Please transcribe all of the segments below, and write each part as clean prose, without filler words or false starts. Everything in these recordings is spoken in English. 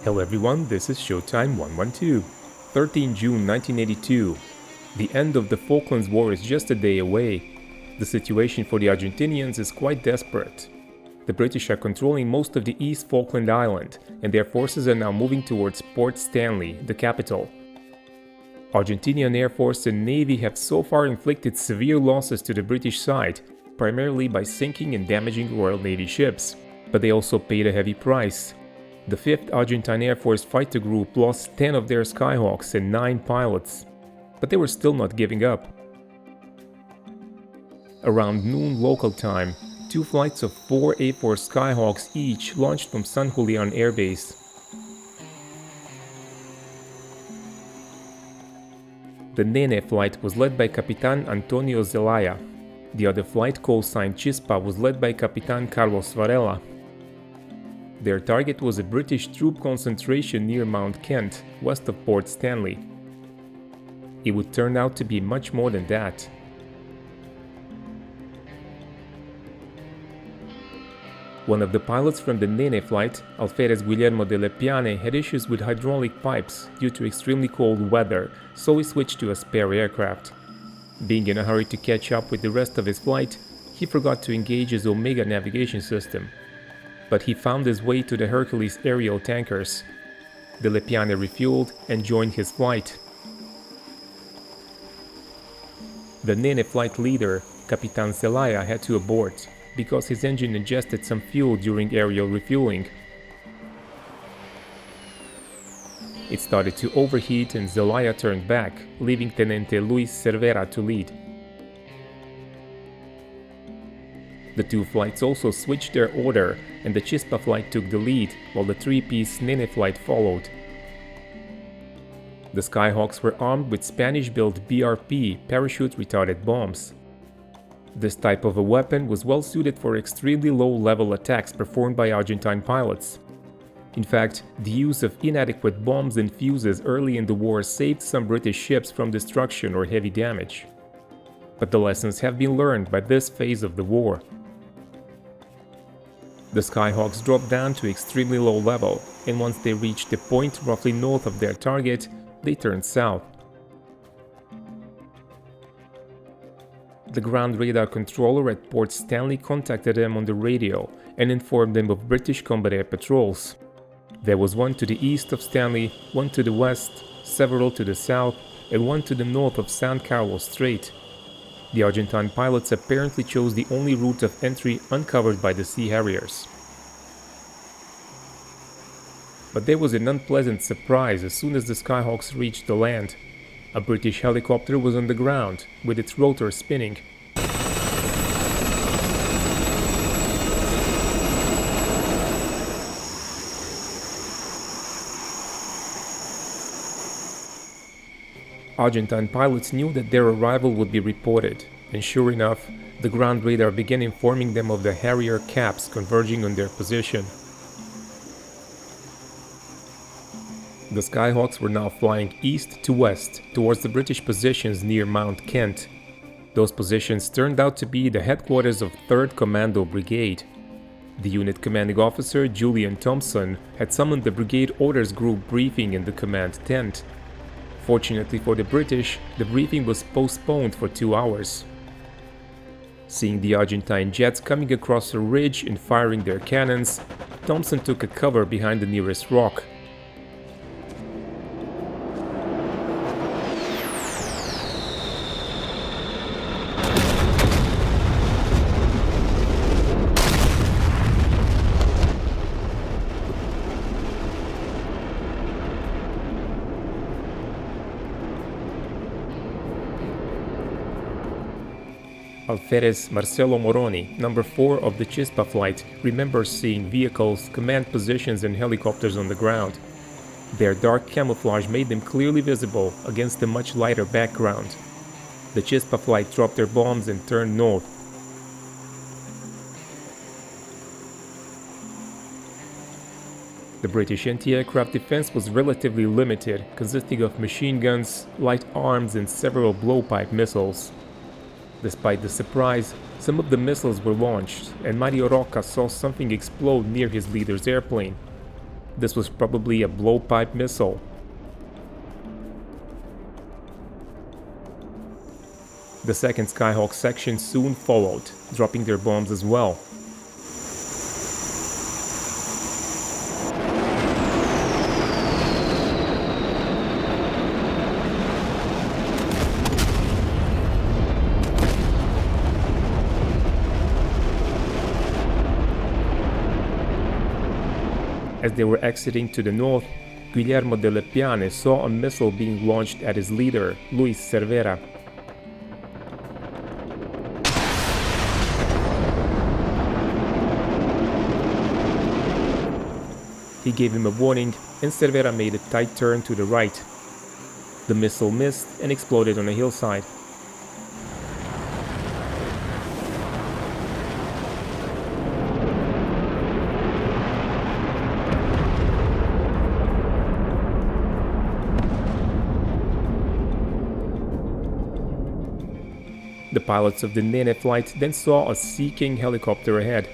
Hello everyone, this is Showtime 112. 13 June 1982. The end of the Falklands War is just a day away. The situation for the Argentinians is quite desperate. The British are controlling most of the East Falkland Island, and their forces are now moving towards Port Stanley, the capital. Argentinian Air Force and Navy have so far inflicted severe losses to the British side, primarily by sinking and damaging Royal Navy ships, but they also paid a heavy price. The 5th Argentine Air Force Fighter Group lost 10 of their Skyhawks and 9 pilots, but they were still not giving up. Around noon local time, 2 flights of 4 A-4 Skyhawks each launched from San Julian Air Base. The Nene flight was led by Capitan Antonio Zelaya. The other flight, call-signed Chispa, was led by Capitan Carlos Varela. Their target was a British troop concentration near Mount Kent, west of Port Stanley. It would turn out to be much more than that. One of the pilots from the Nene flight, Alferez Guillermo de Lepiane, had issues with hydraulic pipes due to extremely cold weather, so he switched to a spare aircraft. Being in a hurry to catch up with the rest of his flight, he forgot to engage his Omega navigation system. But he found his way to the Hercules aerial tankers. De Lepiane refueled and joined his flight. The Nene flight leader, Capitan Zelaya, had to abort because his engine ingested some fuel during aerial refueling. It started to overheat and Zelaya turned back, leaving Tenente Luis Cervera to lead. The 2 flights also switched their order, and the Chispa flight took the lead, while the 3-piece Nene flight followed. The Skyhawks were armed with Spanish-built BRP parachute-retarded bombs. This type of a weapon was well suited for extremely low-level attacks performed by Argentine pilots. In fact, the use of inadequate bombs and fuses early in the war saved some British ships from destruction or heavy damage. But the lessons have been learned by this phase of the war. The Skyhawks dropped down to extremely low level, and once they reached a point roughly north of their target, they turned south. The ground radar controller at Port Stanley contacted them on the radio and informed them of British combat air patrols. There was one to the east of Stanley, one to the west, several to the south, and one to the north of San Carlos Strait. The Argentine pilots apparently chose the only route of entry uncovered by the Sea Harriers. But there was an unpleasant surprise as soon as the Skyhawks reached the land. A British helicopter was on the ground, with its rotor spinning. Argentine pilots knew that their arrival would be reported, and sure enough, the ground radar began informing them of the Harrier caps converging on their position. The Skyhawks were now flying east to west towards the British positions near Mount Kent. Those positions turned out to be the headquarters of 3rd Commando Brigade. The unit commanding officer, Julian Thompson, had summoned the brigade orders group briefing in the command tent. Fortunately for the British, the briefing was postponed for 2 hours. Seeing the Argentine jets coming across a ridge and firing their cannons, Thompson took a cover behind the nearest rock. Alferez Marcelo Moroni, number 4 of the Chispa flight, remembers seeing vehicles, command positions and helicopters on the ground. Their dark camouflage made them clearly visible against a much lighter background. The Chispa flight dropped their bombs and turned north. The British anti-aircraft defense was relatively limited, consisting of machine guns, light arms and several blowpipe missiles. Despite the surprise, some of the missiles were launched, and Mario Roca saw something explode near his leader's airplane. This was probably a blowpipe missile. The second Skyhawk section soon followed, dropping their bombs as well. As they were exiting to the north, Guillermo de Lepiane saw a missile being launched at his leader, Luis Cervera. He gave him a warning, and Cervera made a tight turn to the right. The missile missed and exploded on a hillside. The pilots of the Nene flight then saw a Sea King helicopter ahead.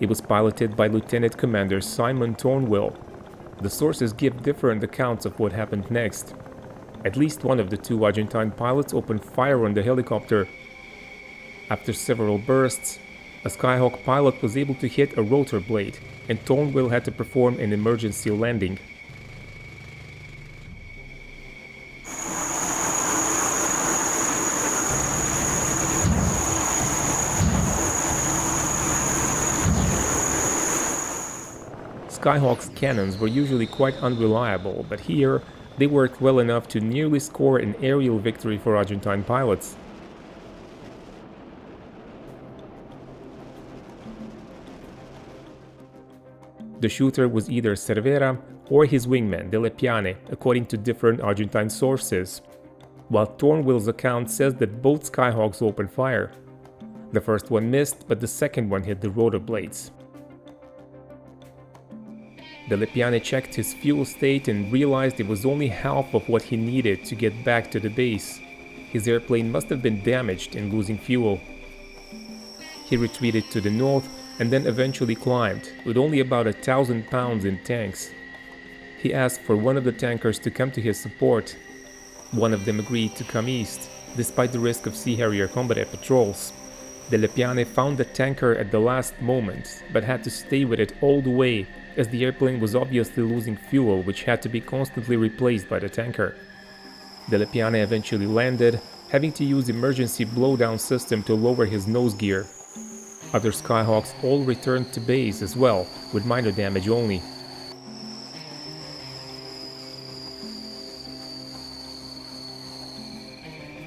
It was piloted by Lieutenant Commander Simon Thornwell. The sources give different accounts of what happened next. At least one of the two Argentine pilots opened fire on the helicopter. After several bursts, a Skyhawk pilot was able to hit a rotor blade, and Thornwell had to perform an emergency landing. Skyhawk's cannons were usually quite unreliable, but here they worked well enough to nearly score an aerial victory for Argentine pilots. The shooter was either Cervera or his wingman, De Lepiane, according to different Argentine sources, while Thornwell's account says that both Skyhawks opened fire. The first one missed, but the second one hit the rotor blades. De Lepiane checked his fuel state and realized it was only half of what he needed to get back to the base. His airplane must have been damaged and losing fuel. He retreated to the north and then eventually climbed, with only about 1,000 pounds in tanks. He asked for one of the tankers to come to his support. One of them agreed to come east, despite the risk of Sea Harrier combat air patrols. De Lepiane found the tanker at the last moment, but had to stay with it all the way, as the airplane was obviously losing fuel, which had to be constantly replaced by the tanker. De Lepiane eventually landed, having to use emergency blowdown system to lower his nose gear. Other Skyhawks all returned to base as well, with minor damage only.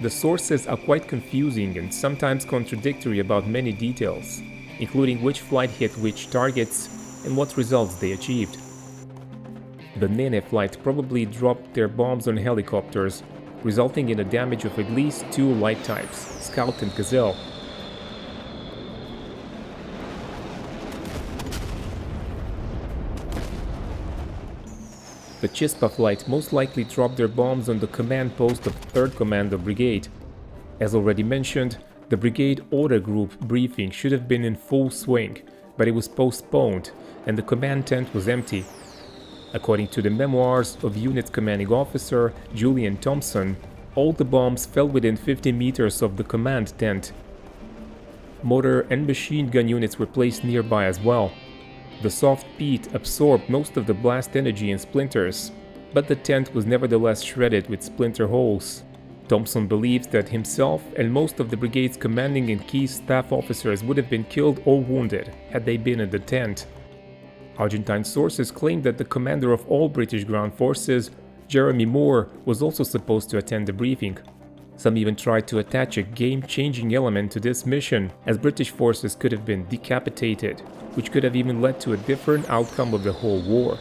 The sources are quite confusing and sometimes contradictory about many details, including which flight hit which targets and what results they achieved. The Nene flight probably dropped their bombs on helicopters, resulting in the damage of at least two light types, Scout and Gazelle. The Chispa flight most likely dropped their bombs on the command post of 3rd Commando Brigade. As already mentioned, the brigade order group briefing should have been in full swing, but it was postponed and the command tent was empty. According to the memoirs of unit commanding officer Julian Thompson, all the bombs fell within 50 meters of the command tent. Mortar and machine gun units were placed nearby as well. The soft peat absorbed most of the blast energy in splinters, but the tent was nevertheless shredded with splinter holes. Thompson believes that himself and most of the brigade's commanding and key staff officers would have been killed or wounded had they been in the tent. Argentine sources claim that the commander of all British ground forces, Jeremy Moore, was also supposed to attend the briefing. Some even tried to attach a game-changing element to this mission, as British forces could have been decapitated, which could have even led to a different outcome of the whole war.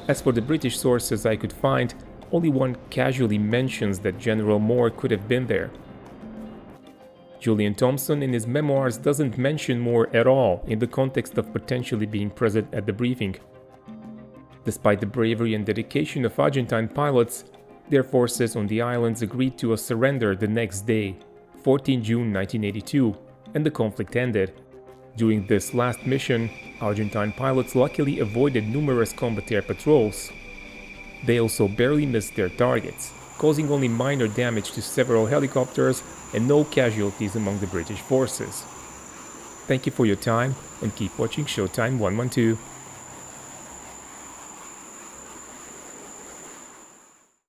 As for the British sources I could find, only one casually mentions that General Moore could have been there. Julian Thompson in his memoirs doesn't mention Moore at all in the context of potentially being present at the briefing. Despite the bravery and dedication of Argentine pilots, their forces on the islands agreed to a surrender the next day, 14 June 1982, and the conflict ended. During this last mission, Argentine pilots luckily avoided numerous combat air patrols. They also barely missed their targets, causing only minor damage to several helicopters and no casualties among the British forces. Thank you for your time and keep watching Showtime 112.